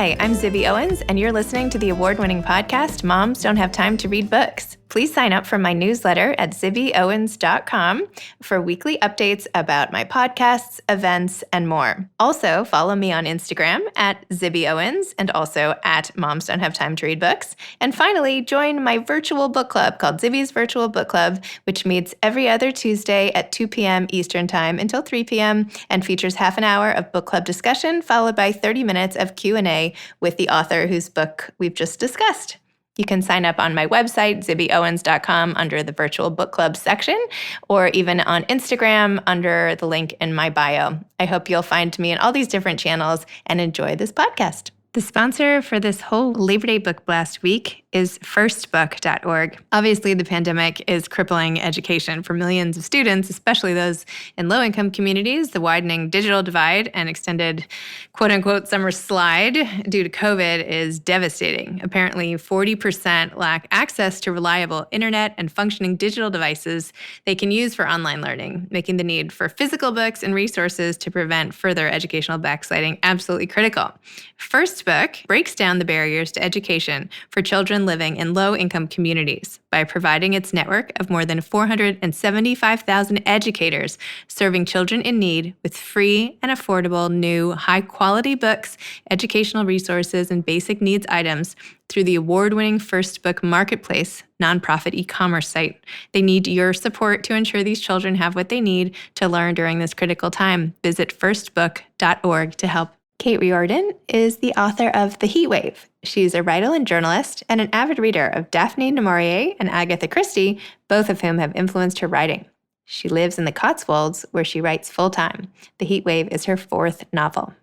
Hi, I'm Zibby Owens, and you're listening to the award-winning podcast, Moms Don't Have Time to Read Books. Please sign up for my newsletter at zibbyowens.com for weekly updates about my podcasts, events, and more. Also, follow me on Instagram at Zibby Owens and also at Moms Don't Have Time to Read Books. And finally, join my virtual book club called Zibby's Virtual Book Club, which meets every other Tuesday at 2 p.m. Eastern Time until 3 p.m. and features half an hour of book club discussion followed by 30 minutes of Q&A with the author whose book we've just discussed. You can sign up on my website, zibbyowens.com, under the Virtual Book Club section, or even on Instagram under the link in my bio. I hope you'll find me in all these different channels and enjoy this podcast. The sponsor for this whole Labor Day Book Blast week is firstbook.org. Obviously, the pandemic is crippling education for millions of students, especially those in low-income communities. The widening digital divide and extended quote-unquote summer slide due to COVID is devastating. Apparently, 40% lack access to reliable internet and functioning digital devices they can use for online learning, making the need for physical books and resources to prevent further educational backsliding absolutely critical. First Book breaks down the barriers to education for children living in low-income communities by providing its network of more than 475,000 educators serving children in need with free and affordable new high-quality books, educational resources, and basic needs items through the award-winning First Book Marketplace nonprofit e-commerce site. They need your support to ensure these children have what they need to learn during this critical time. Visit firstbook.org to help. Kate Riordan is the author of The HEATWAVE. She's a writer and journalist and an avid reader of Daphne du Maurier and Agatha Christie, both of whom have influenced her writing. She lives in the Cotswolds, where she writes full-time. The HEATWAVE is her fourth novel.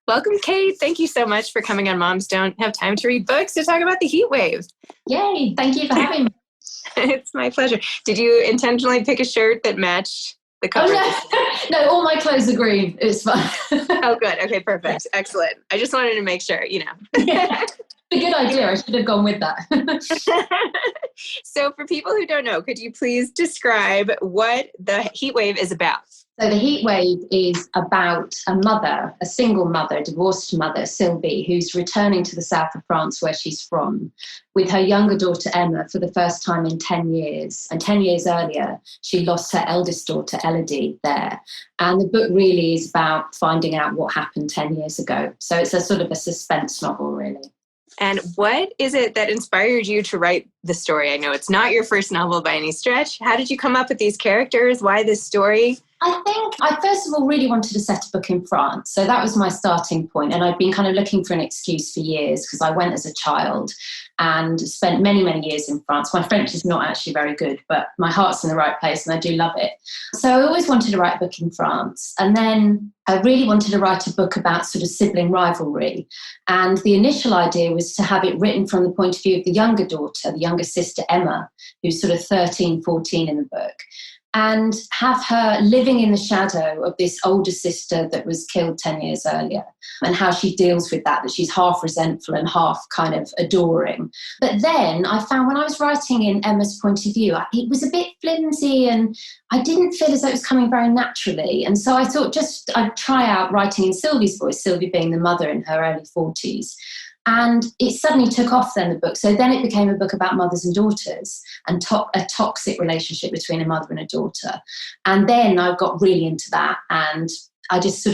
Welcome, Kate. Thank you so much for coming on Moms Don't Have Time to Read Books to talk about The HEATWAVE. Yay, thank you for having me. It's my pleasure. Did you intentionally pick a shirt that matched the cover? Oh, no, all my clothes are green. It's fine. Oh, good. Okay, perfect. Excellent. I just wanted to make sure, Yeah. A good idea. I should have gone with that. So for people who don't know, could you please describe what The HEATWAVE is about? So The HEATWAVE is about a mother, a single mother, divorced mother, Zibby, who's returning to the south of France where she's from with her younger daughter, Emma, for the first time in 10 years. And 10 years earlier, she lost her eldest daughter, Elodie, there. And the book really is about finding out what happened 10 years ago. So it's a sort of a suspense novel, really. And what is it that inspired you to write the story? I know it's not your first novel by any stretch. How did you come up with these characters? Why this story? I think I first of all really wanted to set a book in France. So that was my starting point. And I'd been kind of looking for an excuse for years because I went as a child and spent many, many years in France. My French is not actually very good, but my heart's in the right place and I do love it. So I always wanted to write a book in France. And then I really wanted to write a book about sort of sibling rivalry. And the initial idea was to have it written from the point of view of the younger daughter, the younger sister, Emma, who's sort of 13, 14 in the book, and have her living in the shadow of this older sister that was killed 10 years earlier, and how she deals with that she's half resentful and half kind of adoring. But then I found when I was writing in Emma's point of view, it was a bit flimsy and I didn't feel as though it was coming very naturally. And so I thought I'd try out writing in Sylvie's voice, Sylvie being the mother in her early 40s. And it suddenly took off then, the book. So then it became a book about mothers and daughters and a toxic relationship between a mother and a daughter. And then I got really into that. And I just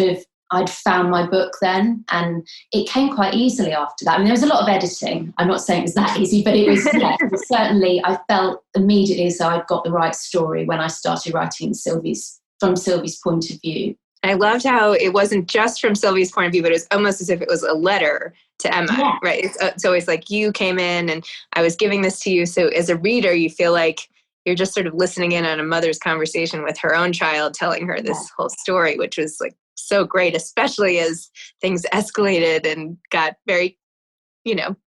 I'd found my book then. And it came quite easily after that. I mean, there was a lot of editing. I'm not saying it was that easy, but it was, certainly I felt immediately as though I'd got the right story when I started writing from Sylvie's point of view. I loved how it wasn't just from Sylvie's point of view, but it was almost as if it was a letter to Emma, right? It's always like you came in and I was giving this to you. So as a reader, you feel like you're just sort of listening in on a mother's conversation with her own child, telling her this whole story, which was like so great, especially as things escalated and got very,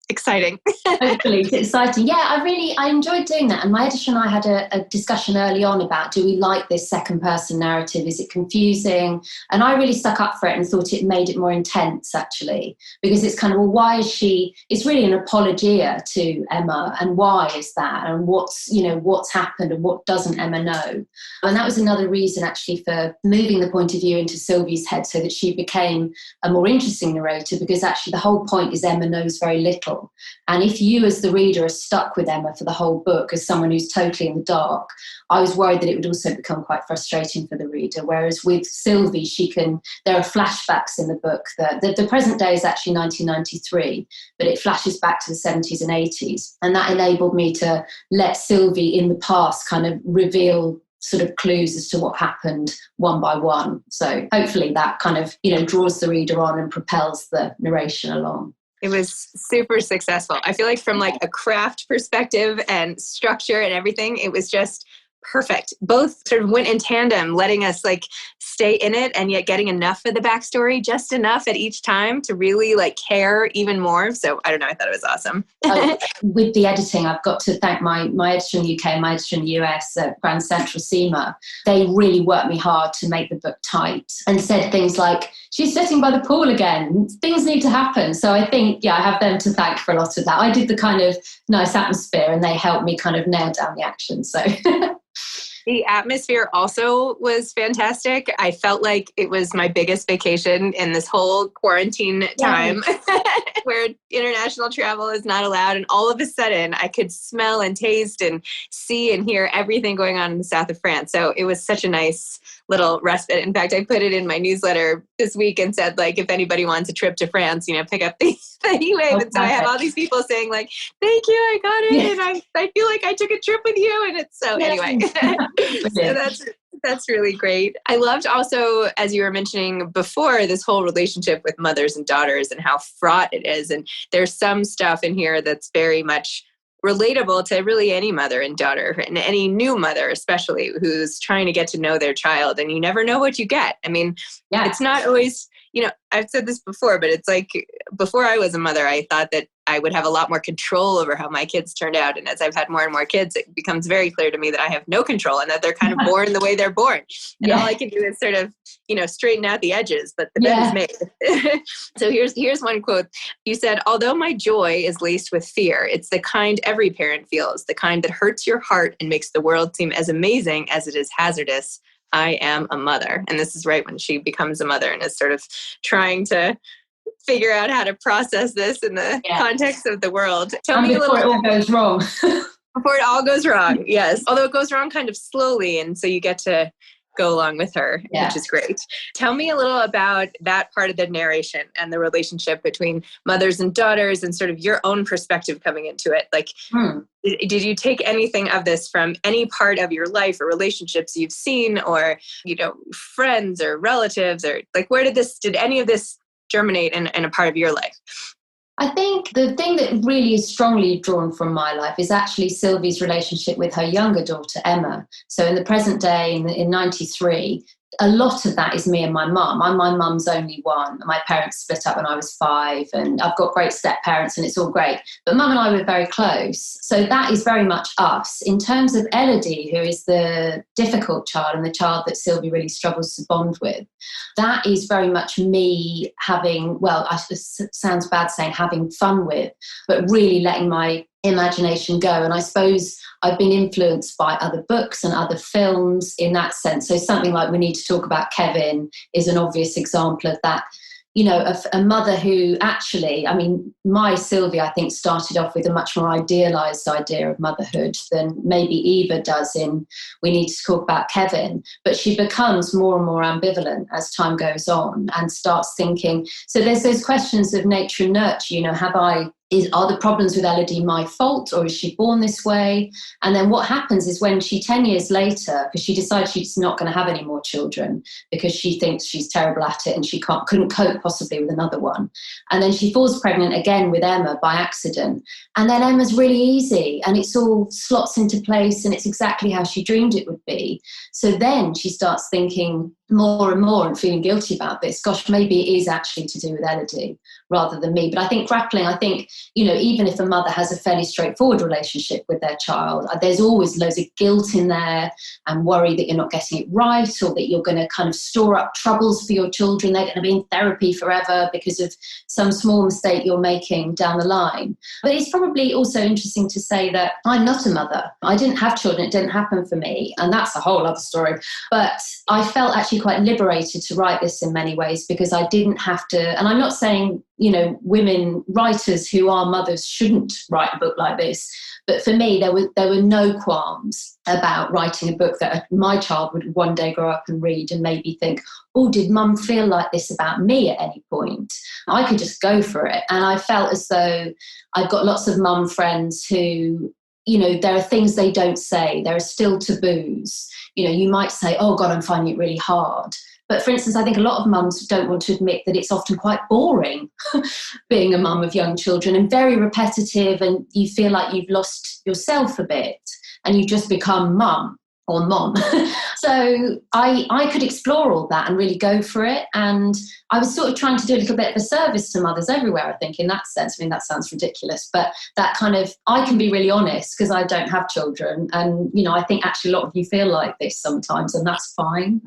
exciting. Hopefully it's exciting. Yeah, I enjoyed doing that. And my editor and I had a discussion early on about, do we like this second person narrative? Is it confusing? And I really stuck up for it and thought it made it more intense, actually, because it's kind of, well, why is she, it's really an apologia to Emma, and why is that? And what's happened and what doesn't Emma know? And that was another reason actually for moving the point of view into Sylvie's head, so that she became a more interesting narrator, because actually the whole point is Emma knows very little. And if you as the reader are stuck with Emma for the whole book as someone who's totally in the dark, I was worried that it would also become quite frustrating for the reader. Whereas with Sylvie, there are flashbacks in the book. The present day is actually 1993, but it flashes back to the 70s and 80s. And that enabled me to let Sylvie in the past kind of reveal sort of clues as to what happened one by one. So hopefully that kind of, draws the reader on and propels the narration along. It was super successful. I feel like from like a craft perspective and structure and everything, it was just perfect. Both sort of went in tandem, letting us like stay in it and yet getting enough of the backstory, just enough at each time to really like care even more. So I don't know, I thought it was awesome. With the editing, I've got to thank my editor in the UK and my editor in the US, Grand Central SEMA. They really worked me hard to make the book tight and said things like, she's sitting by the pool again, things need to happen. So I think, I have them to thank for a lot of that. I did the kind of nice atmosphere and they helped me kind of nail down the action. So the atmosphere also was fantastic. I felt like it was my biggest vacation in this whole quarantine time where international travel is not allowed. And all of a sudden I could smell and taste and see and hear everything going on in the south of France. So it was such a nice little respite. In fact, I put it in my newsletter this week and said, like, if anybody wants a trip to France, pick up the HEATWAVE. And so I have all these people saying like, thank you, I got it. Yes. And I feel like I took a trip with you. And it's so anyway, so that's really great. I loved also, as you were mentioning before, this whole relationship with mothers and daughters and how fraught it is. And there's some stuff in here that's very much relatable to really any mother and daughter, and any new mother especially, who's trying to get to know their child, and you never know what you get. I mean, It's not always, I've said this before, but it's like before I was a mother, I thought that I would have a lot more control over how my kids turned out. And as I've had more and more kids, it becomes very clear to me that I have no control and that they're kind of born the way they're born. And all I can do is sort of, straighten out the edges, but the bed is made. So here's one quote. You said, although my joy is laced with fear, it's the kind every parent feels, the kind that hurts your heart and makes the world seem as amazing as it is hazardous. I am a mother. And this is right when she becomes a mother and is sort of trying to figure out how to process this in the context of the world. Tell me a little bit. Before it all goes wrong. Before it all goes wrong, yes. Although it goes wrong kind of slowly, and so you get to go along with her, which is great. Tell me a little about that part of the narration and the relationship between mothers and daughters and sort of your own perspective coming into it. Like, did you take anything of this from any part of your life or relationships you've seen, or, friends or relatives, or like, did any of this germinate in a part of your life? I think the thing that really is strongly drawn from my life is actually Sylvie's relationship with her younger daughter, Emma. So in the present day, in 93, a lot of that is me and my mum. I'm my mum's only one. My parents split up when I was 5, and I've got great step parents and it's all great. But mum and I were very close. So that is very much us. In terms of Elodie, who is the difficult child and the child that Sylvie really struggles to bond with, that is very much me having, it sounds bad saying having fun with, but really letting my imagination go. And I suppose I've been influenced by other books and other films in that sense. So something like We Need to Talk About Kevin is an obvious example of that. A mother who actually, my Sylvie, I think, started off with a much more idealised idea of motherhood than maybe Eva does in We Need to Talk About Kevin. But she becomes more and more ambivalent as time goes on and starts thinking. So there's those questions of nature and nurture, are the problems with Elodie my fault, or is she born this way? And then what happens is when 10 years later, because she decides she's not going to have any more children because she thinks she's terrible at it and she couldn't cope possibly with another one. And then she falls pregnant again with Emma by accident. And then Emma's really easy and it's all slots into place and it's exactly how she dreamed it would be. So then she starts thinking, more and more and feeling guilty about this. Gosh, maybe it is actually to do with Elodie rather than me. But I think even if a mother has a fairly straightforward relationship with their child, there's always loads of guilt in there and worry that you're not getting it right, or that you're going to kind of store up troubles for your children. They're going to be in therapy forever because of some small mistake you're making down the line. But it's probably also interesting to say that I'm not a mother. I didn't have children. It didn't happen for me. And that's a whole other story. But I felt actually quite liberated to write this in many ways, because I didn't have to, and I'm not saying, women writers who are mothers shouldn't write a book like this, but for me there were no qualms about writing a book that my child would one day grow up and read and maybe think, oh, did mum feel like this about me at any point? I could just go for it. And I felt as though I've got lots of mum friends who, there are things they don't say. There are still taboos. You might say, oh God, I'm finding it really hard. But for instance, I think a lot of mums don't want to admit that it's often quite boring being a mum of young children, and very repetitive, and you feel like you've lost yourself a bit and you've just become mum or mom. So I could explore all that and really go for it. And I was sort of trying to do a little bit of a service to mothers everywhere, I think, in that sense. I mean, that sounds ridiculous, but that kind of, I can be really honest because I don't have children. And, I think actually a lot of you feel like this sometimes, and that's fine.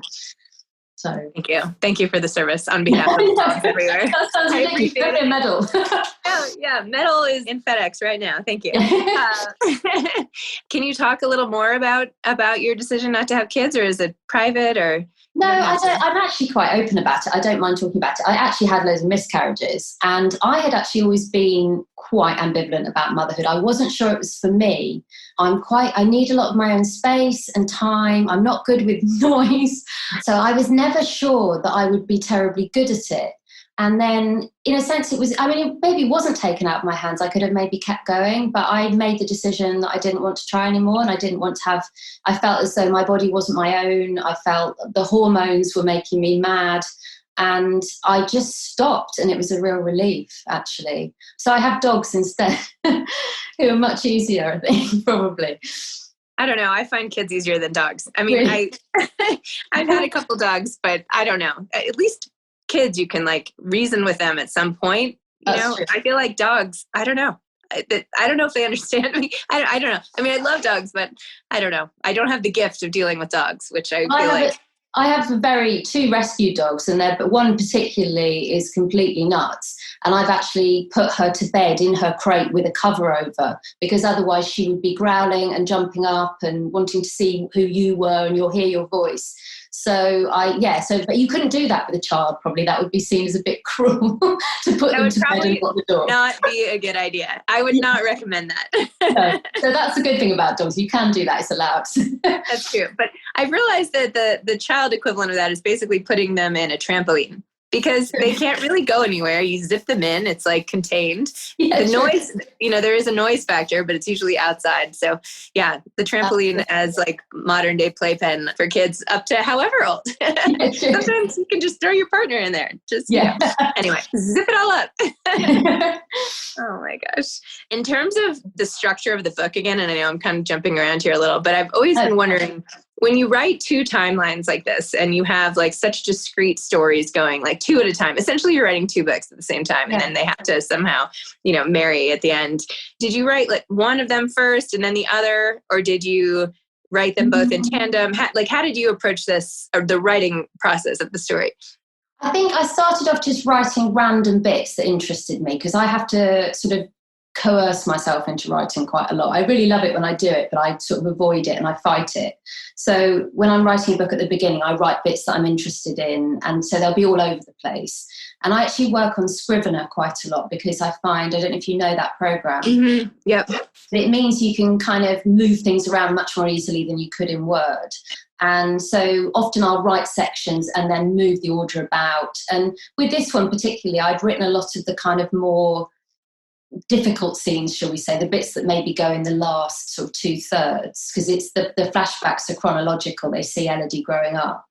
So thank you. Thank you for the service on behalf of moms everywhere. That sounds ridiculous. Give me a medal. Yeah, medal is in FedEx right now. Thank you. Can you talk a little more about your decision not to have kids, or is it private, or? No, I don't. I'm actually quite open about it. I don't mind talking about it. I actually had loads of miscarriages, and I had actually always been quite ambivalent about motherhood. I wasn't sure it was for me. I need a lot of my own space and time. I'm not good with noise. So I was never sure that I would be terribly good at it. And then, in a sense, it maybe wasn't taken out of my hands. I could have maybe kept going, but I made the decision that I didn't want to try anymore, and I didn't want to I felt as though my body wasn't my own. I felt the hormones were making me mad, and I just stopped, and it was a real relief, actually. So I have dogs instead, who are much easier, I think, probably. I don't know. I find kids easier than dogs. I mean, really? I've had a couple dogs, but I don't know. At least kids, you can reason with them at some point. True. I feel like dogs, I don't know. I don't know if they understand me. I don't know. I mean, I love dogs, but I don't know. I don't have the gift of dealing with dogs, which I feel like. I have two rescue dogs, but one particularly is completely nuts. And I've actually put her to bed in her crate with a cover over, because otherwise she would be growling and jumping up and wanting to see who you were, and you'll hear your voice. But you couldn't do that with a child, probably. That would be seen as a bit cruel to put them to bed and lock the door. Not be a good idea. I would not recommend that. No. So that's the good thing about dogs. You can do that. It's allowed. That's true. But I've realized that the child equivalent of that is basically putting them in a trampoline, because they can't really go anywhere. You zip them in, it's contained. Yeah, the noise, there is a noise factor, but it's usually outside. So yeah, the trampoline as modern day playpen for kids up to however old. Sometimes you can just throw your partner in there. Anyway, zip it all up. Oh my gosh. In terms of the structure of the book again, and I know I'm kind of jumping around here a little, but I've always been wondering, when you write two timelines like this and you have such discrete stories going two at a time, essentially you're writing two books at the same time, and then they have to somehow, marry at the end. Did you write one of them first and then the other, or did you write them both in tandem? How did you approach this, or the writing process of the story? I think I started off just writing random bits that interested me, because I have to sort of coerce myself into writing quite a lot. I really love it when I do it, but I sort of avoid it and I fight it. So when I'm writing a book at the beginning, I write bits that I'm interested in, and so they'll be all over the place. And I actually work on Scrivener quite a lot, because I find, I don't know if you know that program. Mm-hmm. Yep. It means you can kind of move things around much more easily than you could in Word. And so often I'll write sections and then move the order about. And with this one particularly, I'd written a lot of the kind of more difficult scenes, shall we say, the bits that maybe go in the last sort of 2/3, because it's the flashbacks are chronological. They see Elodie growing up.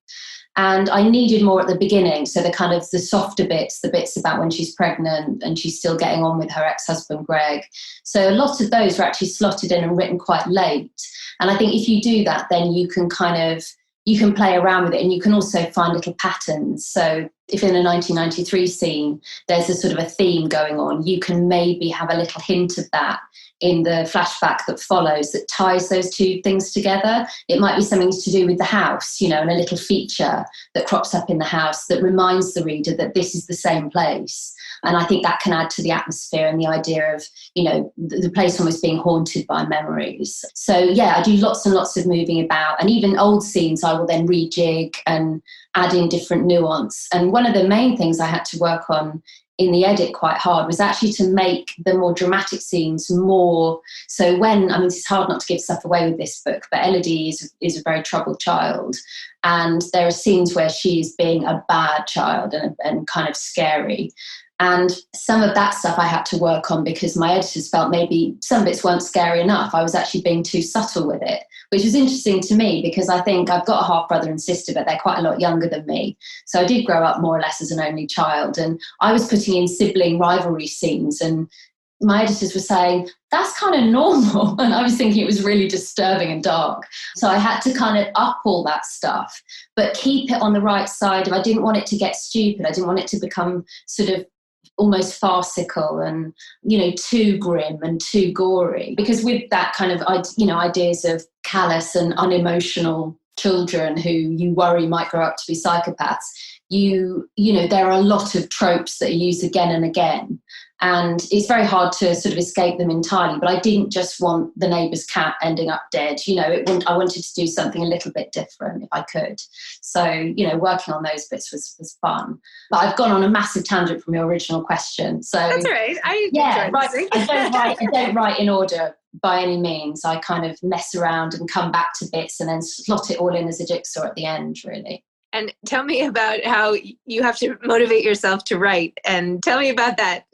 And I needed more at the beginning, so the kind of the softer bits, the bits about when she's pregnant and she's still getting on with her ex-husband Greg. So a lot of those were actually slotted in and written quite late. And I think if you do that, then you can you can play around with it, and you can also find little patterns. So if in a 1993 scene there's a sort of a theme going on, you can maybe have a little hint of that in the flashback that follows that ties those two things together. It might be something to do with the house, and a little feature that crops up in the house that reminds the reader that this is the same place. And I think that can add to the atmosphere and the idea of, the place almost being haunted by memories. So, yeah, I do lots and lots of moving about. And even old scenes I will then rejig and add in different nuance. And one of the main things I had to work on in the edit quite hard was actually to make the more dramatic scenes more. So it's hard not to give stuff away with this book, but Elodie is a very troubled child. And there are scenes where she's being a bad child and kind of scary. And some of that stuff I had to work on because my editors felt maybe some bits weren't scary enough. I was actually being too subtle with it, which was interesting to me because I think I've got a half brother and sister, but they're quite a lot younger than me. So I did grow up more or less as an only child. And I was putting in sibling rivalry scenes, and my editors were saying, that's kind of normal. And I was thinking it was really disturbing and dark. So I had to kind of up all that stuff, but keep it on the right side of, I didn't want it to get stupid. I didn't want it to become sort of almost farcical and, too grim and too gory. Because with that kind of, ideas of callous and unemotional children who you worry might grow up to be psychopaths, there are a lot of tropes that are used again and again. And it's very hard to sort of escape them entirely. But I didn't just want the neighbour's cat ending up dead. I wanted to do something a little bit different if I could. So, working on those bits was fun. But I've gone on a massive tangent from your original question. So that's all right. I don't write in order by any means. I kind of mess around and come back to bits and then slot it all in as a jigsaw at the end, really. And tell me about how you have to motivate yourself to write. And tell me about that,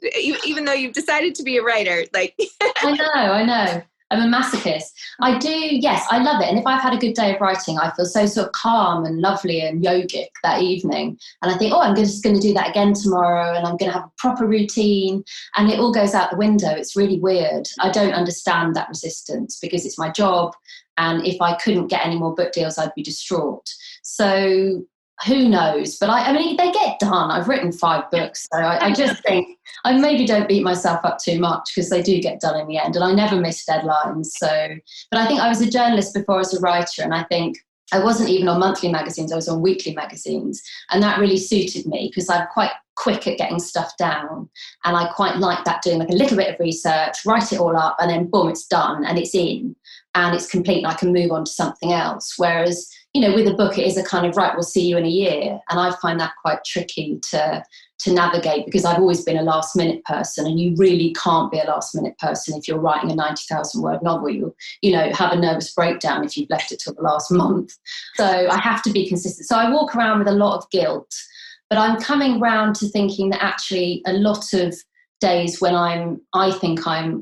even though you've decided to be a writer. I know. I'm a masochist. I do, yes, I love it. And if I've had a good day of writing, I feel so sort of calm and lovely and yogic that evening. And I think, I'm just going to do that again tomorrow, and I'm going to have a proper routine. And it all goes out the window. It's really weird. I don't understand that resistance because it's my job. And if I couldn't get any more book deals, I'd be distraught. So who knows? But they get done. I've written 5 books. So I just think I maybe don't beat myself up too much because they do get done in the end. And I never miss deadlines. But I think I was a journalist before I was a writer. And I think I wasn't even on monthly magazines. I was on weekly magazines. And that really suited me because I'm quite quick at getting stuff down. And I quite like that, doing like a little bit of research, write it all up, and then boom, it's done and it's in and it's complete and I can move on to something else. Whereas, with a book, it is a kind of, right, we'll see you in a year. And I find that quite tricky to navigate because I've always been a last minute person, and you really can't be a last minute person if you're writing a 90,000 word novel. You'll, have a nervous breakdown if you've left it till the last month. So I have to be consistent. So I walk around with a lot of guilt, but I'm coming round to thinking that actually a lot of days when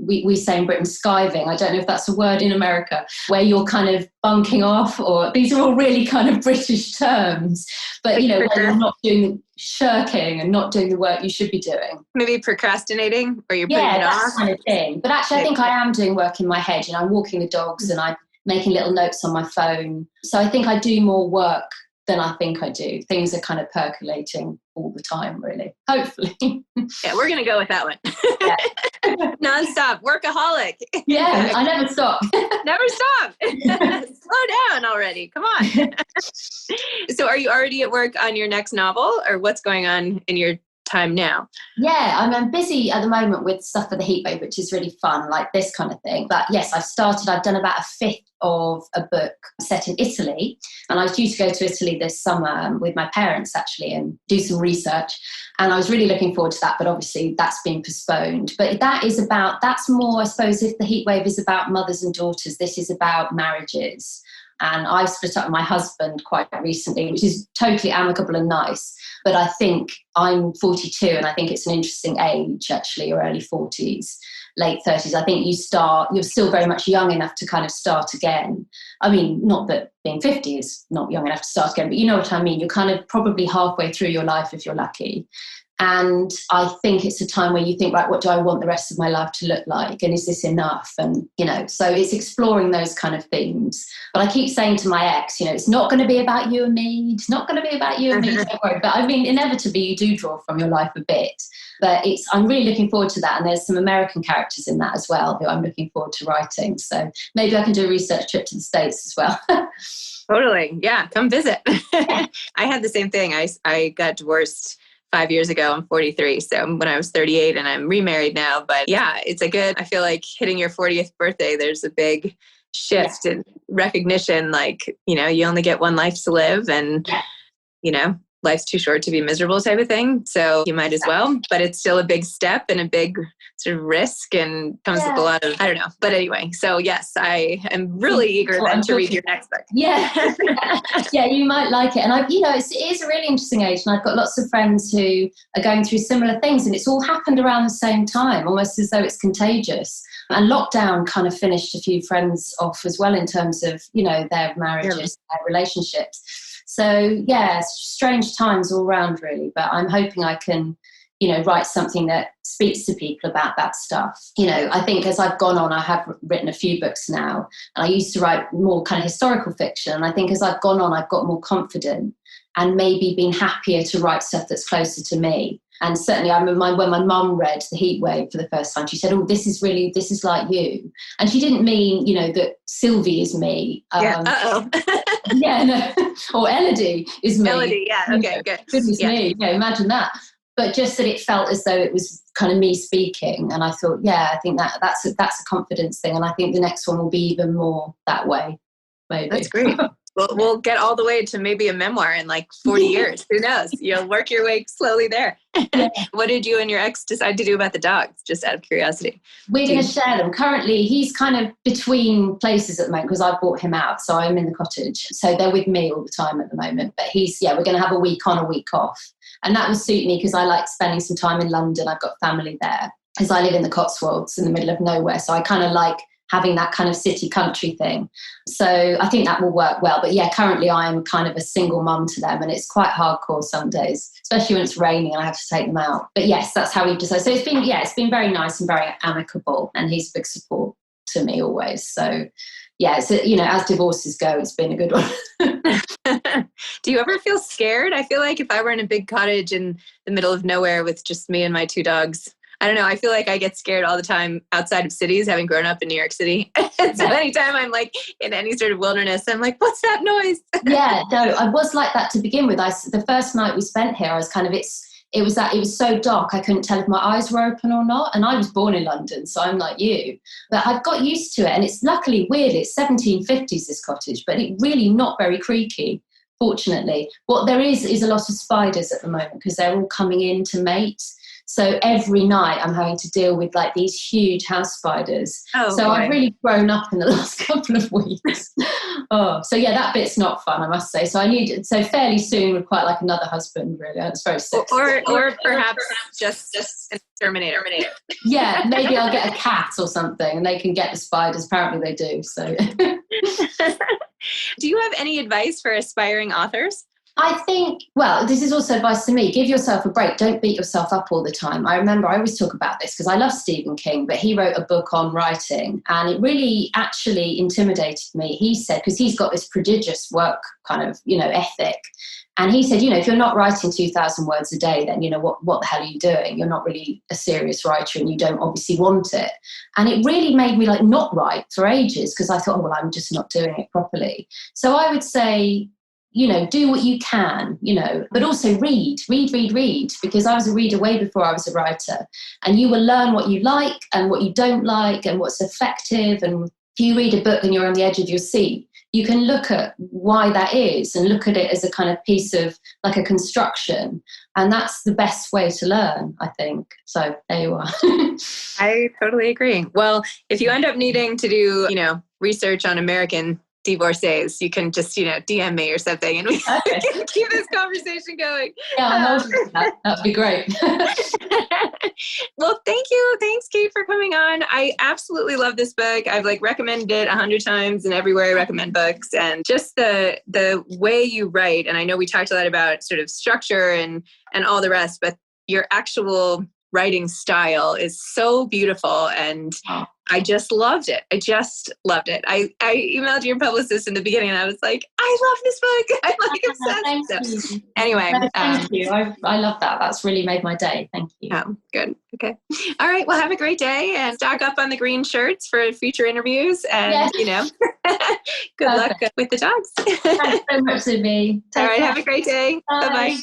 we say in Britain, skiving. I don't know if that's a word in America, where you're kind of bunking off, or these are all really kind of British terms, but when you're not doing shirking and not doing the work you should be doing. Maybe procrastinating, or you're putting it off. That kind of thing. But actually I think I am doing work in my head. I'm walking the dogs and I'm making little notes on my phone. So I think I do more work than I think I do. Things are kind of percolating all the time, really. Hopefully. Yeah, we're going to go with that one. Yeah. Non-stop, workaholic. Yeah, I never stop. Never stop. Slow down already. Come on. So are you already at work on your next novel, or what's going on in your time now? Yeah, I'm busy at the moment with stuff for the HEATWAVE, which is really fun, like this kind of thing. But yes, I've done about a fifth of a book set in Italy, and I was due to go to Italy this summer with my parents actually and do some research, and I was really looking forward to that, but obviously that's been postponed. But that's more, I suppose, if the HEATWAVE is about mothers and daughters, this is about marriages. And I've split up with my husband quite recently, which is totally amicable and nice. But I think I'm 42, and I think it's an interesting age, actually, or early 40s, late 30s. I think you're still very much young enough to kind of start again. I mean, not that being 50 is not young enough to start again, but you know what I mean. You're kind of probably halfway through your life if you're lucky. And I think it's a time where you think, right, what do I want the rest of my life to look like? And is this enough? And, so it's exploring those kind of themes. But I keep saying to my ex, it's not going to be about you and me. It's not going to be about you and me. Don't worry. But I mean, inevitably, you do draw from your life a bit. But I'm really looking forward to that. And there's some American characters in that as well who I'm looking forward to writing. So maybe I can do a research trip to the States as well. Totally. Yeah. Come visit. I had the same thing. I got divorced 5 years ago. I'm 43. So when I was 38 and I'm remarried now, but yeah, I feel like hitting your 40th birthday, there's a big shift in recognition. Like, you only get one life to live and, life's too short to be miserable type of thing. So you might as well, but it's still a big step and a big sort of risk and comes with a lot of, I don't know. But anyway, so yes, I am really eager then to read your next book. Yeah. Yeah, you might like it. And it is a really interesting age. And I've got lots of friends who are going through similar things, and it's all happened around the same time, almost as though it's contagious. And lockdown kind of finished a few friends off as well in terms of, their marriages, their relationships. So, yeah, strange times all around, really. But I'm hoping I can, write something that speaks to people about that stuff. I think as I've gone on, I have written a few books now. And I used to write more kind of historical fiction. And I think as I've gone on, I've got more confident and maybe been happier to write stuff that's closer to me. And certainly I remember when my mum read The HEATWAVE for the first time, she said, oh, this is like you. And she didn't mean, that Sylvie is me. Yeah, no. Or Elodie is me. Elodie, yeah, okay, good. Goodness me, imagine that. But just that it felt as though it was kind of me speaking. And I thought, I think that's a confidence thing. And I think the next one will be even more that way, maybe. That's great. We'll get all the way to maybe a memoir in like 40 years. Who knows? You'll work your way slowly there. Yeah. What did you and your ex decide to do about the dogs, just out of curiosity? We're going to share them. Currently, he's kind of between places at the moment because I've bought him out. So I'm in the cottage. So they're with me all the time at the moment. But we're going to have a week on, a week off. And that would suit me because I like spending some time in London. I've got family there because I live in the Cotswolds in the middle of nowhere. So I kind of like having that kind of city country thing. So I think that will work well. But yeah, currently I'm kind of a single mum to them and it's quite hardcore some days, especially when it's raining and I have to take them out. But yes, that's how we've decided. So it's been very nice and very amicable, and he's a big support to me always. So yeah, it's, as divorces go, it's been a good one. Do you ever feel scared? I feel like if I were in a big cottage in the middle of nowhere with just me and my two dogs, I don't know. I feel like I get scared all the time outside of cities, having grown up in New York City. So anytime I'm like in any sort of wilderness, I'm like, what's that noise? Yeah, no, I was like that to begin with. The first night we spent here, I was kind of, it was so dark, I couldn't tell if my eyes were open or not. And I was born in London, so I'm like you. But I've got used to it. And it's luckily weird. It's 1750s, this cottage, but it really not very creaky, fortunately. What there is a lot of spiders at the moment because they're all coming in to mate. So every night I'm having to deal with like these huge house spiders. So boy. I've really grown up in the last couple of weeks. So yeah, that bit's not fun, I must say. So fairly soon would quite like another husband, really. That's very sexy. Or perhaps just an exterminator. Yeah, maybe I'll get a cat or something and they can get the spiders. Apparently they do. So do you have any advice for aspiring authors? I think, well, this is also advice to me. Give yourself a break. Don't beat yourself up all the time. I remember I always talk about this because I love Stephen King, but he wrote a book on writing and it really actually intimidated me. He said, because he's got this prodigious work kind of, ethic. And he said, if you're not writing 2,000 words a day, then, what the hell are you doing? You're not really a serious writer and you don't obviously want it. And it really made me not write for ages because I thought, I'm just not doing it properly. So I would say, do what you can, but also read, because I was a reader way before I was a writer. And you will learn what you like and what you don't like and what's effective. And if you read a book and you're on the edge of your seat, you can look at why that is and look at it as a kind of piece of like a construction. And that's the best way to learn, I think. So there you are. I totally agree. Well, if you end up needing to do, research on American divorcees, you can just, DM me or something and we can keep this conversation going. Yeah, that'd be great. Well, thank you. Thanks, Kate, for coming on. I absolutely love this book. I've recommended it 100 times and everywhere I recommend books, and just the way you write. And I know we talked a lot about sort of structure and all the rest, but your actual writing style is so beautiful, and I just loved it. I emailed your publicist in the beginning and I was like, I love this book. I'm like obsessed. So, anyway. Thank you. I love that. That's really made my day. Thank you. Oh, good. Okay. All right. Well, have a great day and stock up on the green shirts for future interviews. And, good luck with the dogs. Thanks so much, Zibby. All right. Have a great day. Bye-bye.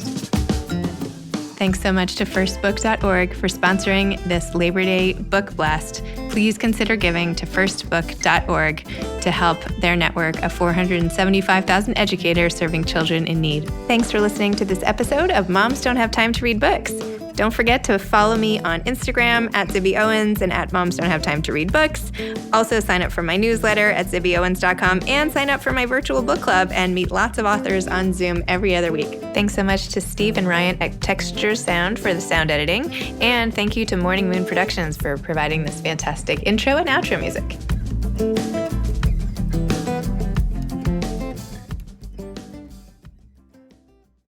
Thanks so much to firstbook.org for sponsoring this Labor Day book blast. Please consider giving to firstbook.org to help their network of 475,000 educators serving children in need. Thanks for listening to this episode of Moms Don't Have Time to Read Books. Don't forget to follow me on Instagram at Zibby Owens and at Moms Don't Have Time to Read Books. Also sign up for my newsletter at zibbyowens.com and sign up for my virtual book club and meet lots of authors on Zoom every other week. Thanks so much to Steve and Ryan at Texture Sound for the sound editing. And thank you to Morning Moon Productions for providing this fantastic intro and outro music.